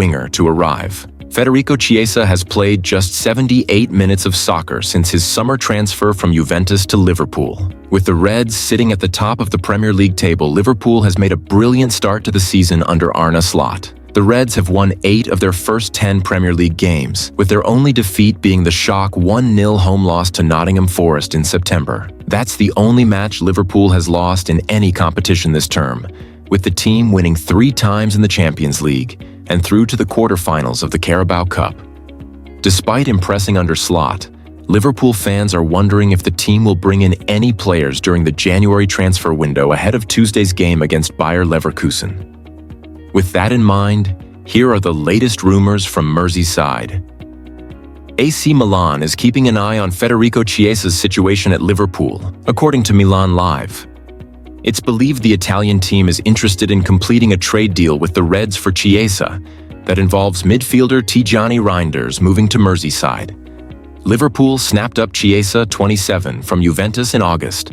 winger to arrive. Federico Chiesa has played just 78 minutes of soccer since his summer transfer from Juventus to Liverpool. With the Reds sitting at the top of the Premier League table, Liverpool has made a brilliant start to the season under Arne Slot. The Reds have won 8 of their first 10 Premier League games, with their only defeat being the shock 1-0 home loss to Nottingham Forest in September. That's the only match Liverpool has lost in any competition this term, with the team winning 3 times in the Champions League and through to the quarterfinals of the Carabao Cup. Despite impressing under Slot, Liverpool fans are wondering if the team will bring in any players during the January transfer window ahead of Tuesday's game against Bayer Leverkusen. With that in mind, here are the latest rumors from Merseyside. AC Milan is keeping an eye on Federico Chiesa's situation at Liverpool, according to Milan Live. It's believed the Italian team is interested in completing a trade deal with the Reds for Chiesa that involves midfielder Tijani Reinders moving to Merseyside. Liverpool snapped up Chiesa, 27, from Juventus in August,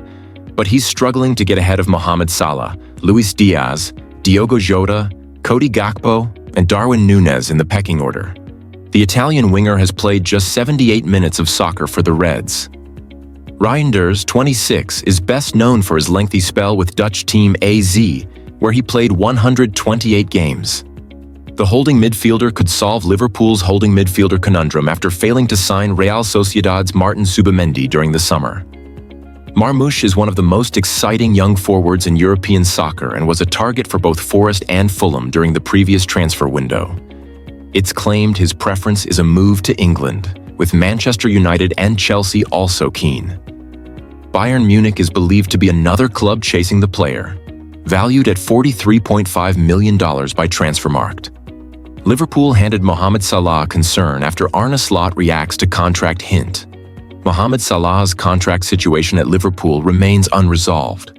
but he's struggling to get ahead of Mohamed Salah, Luis Diaz, Diogo Jota, Cody Gakpo, and Darwin Núñez in the pecking order. The Italian winger has played just 78 minutes of soccer for the Reds. Reinders, 26, is best known for his lengthy spell with Dutch team AZ, where he played 128 games. The holding midfielder could solve Liverpool's holding midfielder conundrum after failing to sign Real Sociedad's Martin Zubimendi during the summer. Marmoush is one of the most exciting young forwards in European soccer and was a target for both Forest and Fulham during the previous transfer window. It's claimed his preference is a move to England, with Manchester United and Chelsea also keen. Bayern Munich is believed to be another club chasing the player, valued at $43.5 million by Transfermarkt. Liverpool handed Mohamed Salah concern after Arne Slot reacts to contract hint. Mohamed Salah's contract situation at Liverpool remains unresolved,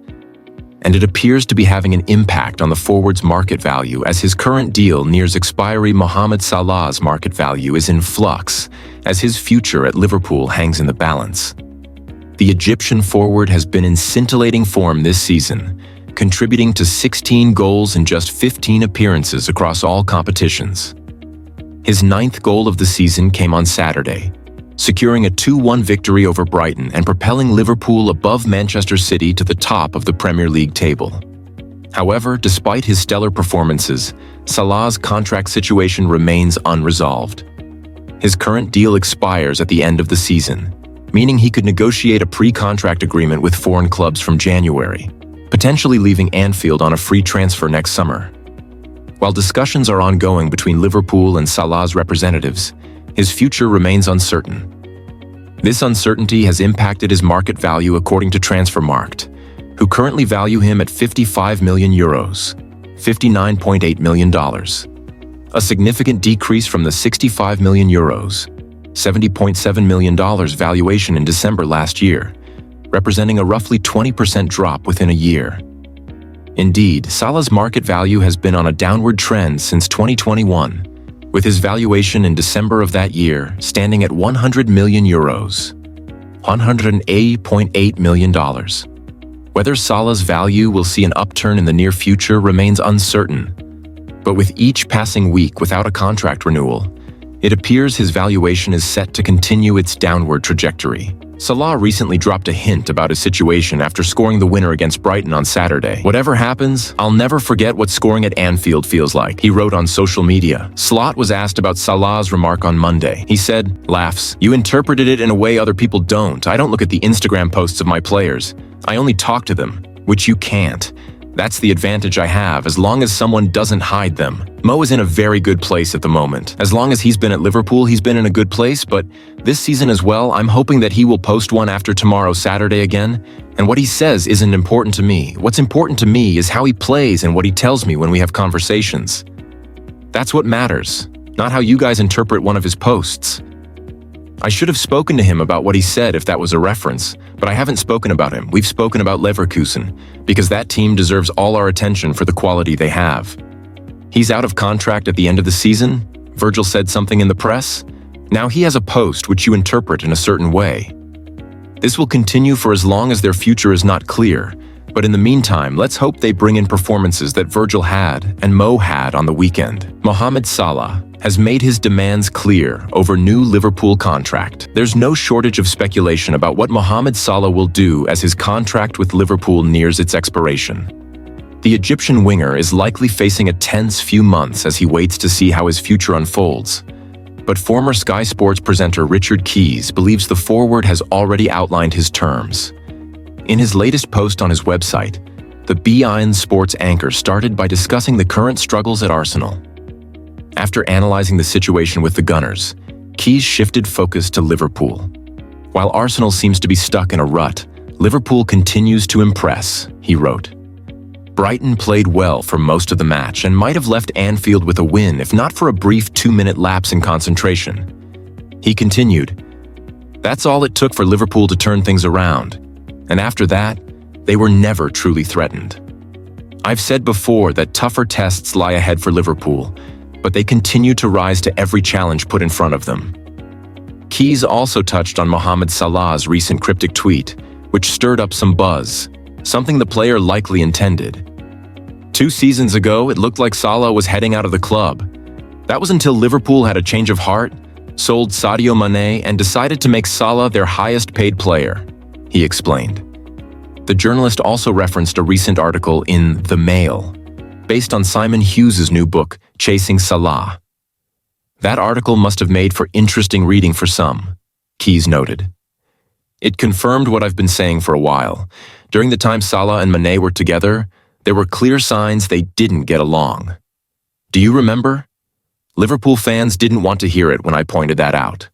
and it appears to be having an impact on the forward's market value as his current deal nears expiry. Mohamed Salah's market value is in flux as his future at Liverpool hangs in the balance. The Egyptian forward has been in scintillating form this season, contributing to 16 goals in just 15 appearances across all competitions. His 9th goal of the season came on Saturday, securing a 2-1 victory over Brighton and propelling Liverpool above Manchester City to the top of the Premier League table. However, despite his stellar performances, Salah's contract situation remains unresolved. His current deal expires at the end of the season, meaning he could negotiate a pre-contract agreement with foreign clubs from January, potentially leaving Anfield on a free transfer next summer. While discussions are ongoing between Liverpool and Salah's representatives, his future remains uncertain. This uncertainty has impacted his market value according to Transfermarkt, who currently value him at €55 million, $59.8 million, a significant decrease from the €65 million, $70.7 million valuation in December last year, representing a roughly 20% drop within a year. Indeed, Salah's market value has been on a downward trend since 2021, with his valuation in December of that year standing at €100 million, $180.8 million. Whether Salah's value will see an upturn in the near future remains uncertain, but with each passing week without a contract renewal, it appears his valuation is set to continue its downward trajectory. Salah recently dropped a hint about his situation after scoring the winner against Brighton on Saturday. "Whatever happens, I'll never forget what scoring at Anfield feels like," he wrote on social media. Slot was asked about Salah's remark on Monday. He said, "Laughs, you interpreted it in a way other people don't. I don't look at the Instagram posts of my players. I only talk to them, which you can't. That's the advantage I have, as long as someone doesn't hide them. Mo is in a very good place at the moment. As long as he's been at Liverpool, he's been in a good place, but this season as well, I'm hoping that he will post one after tomorrow, Saturday again. And what he says isn't important to me. What's important to me is how he plays and what he tells me when we have conversations. That's what matters, not how you guys interpret one of his posts. I should have spoken to him about what he said if that was a reference, but I haven't spoken about him. We've spoken about Leverkusen, because that team deserves all our attention for the quality they have. He's out of contract at the end of the season. Virgil said something in the press. Now he has a post which you interpret in a certain way. This will continue for as long as their future is not clear, But in the meantime, let's hope they bring in performances that Virgil had and Mo had on the weekend. Mohamed Salah has made his demands clear over new Liverpool contract. There's no shortage of speculation about what Mohamed Salah will do as his contract with Liverpool nears its expiration. The Egyptian winger is likely facing a tense few months as he waits to see how his future unfolds. But former Sky Sports presenter Richard Keys believes the forward has already outlined his terms. In his latest post on his website, the beIN Sports anchor started by discussing the current struggles at Arsenal. After analyzing the situation with the Gunners, Keys shifted focus to Liverpool. While Arsenal seems to be stuck in a rut, Liverpool continues to impress, he wrote. Brighton played well for most of the match and might have left Anfield with a win if not for a brief 2-minute lapse in concentration. He continued, "That's all it took for Liverpool to turn things around, and after that, they were never truly threatened. I've said before that tougher tests lie ahead for Liverpool, but they continue to rise to every challenge put in front of them." Keys also touched on Mohamed Salah's recent cryptic tweet, which stirred up some buzz, something the player likely intended. 2 seasons ago, it looked like Salah was heading out of the club. That was until Liverpool had a change of heart, sold Sadio Mane, and decided to make Salah their highest-paid player, he explained. The journalist also referenced a recent article in The Mail, based on Simon Hughes's new book, Chasing Salah. That article must have made for interesting reading for some, Keys noted. It confirmed what I've been saying for a while. During the time Salah and Mane were together, there were clear signs they didn't get along. Do you remember? Liverpool fans didn't want to hear it when I pointed that out.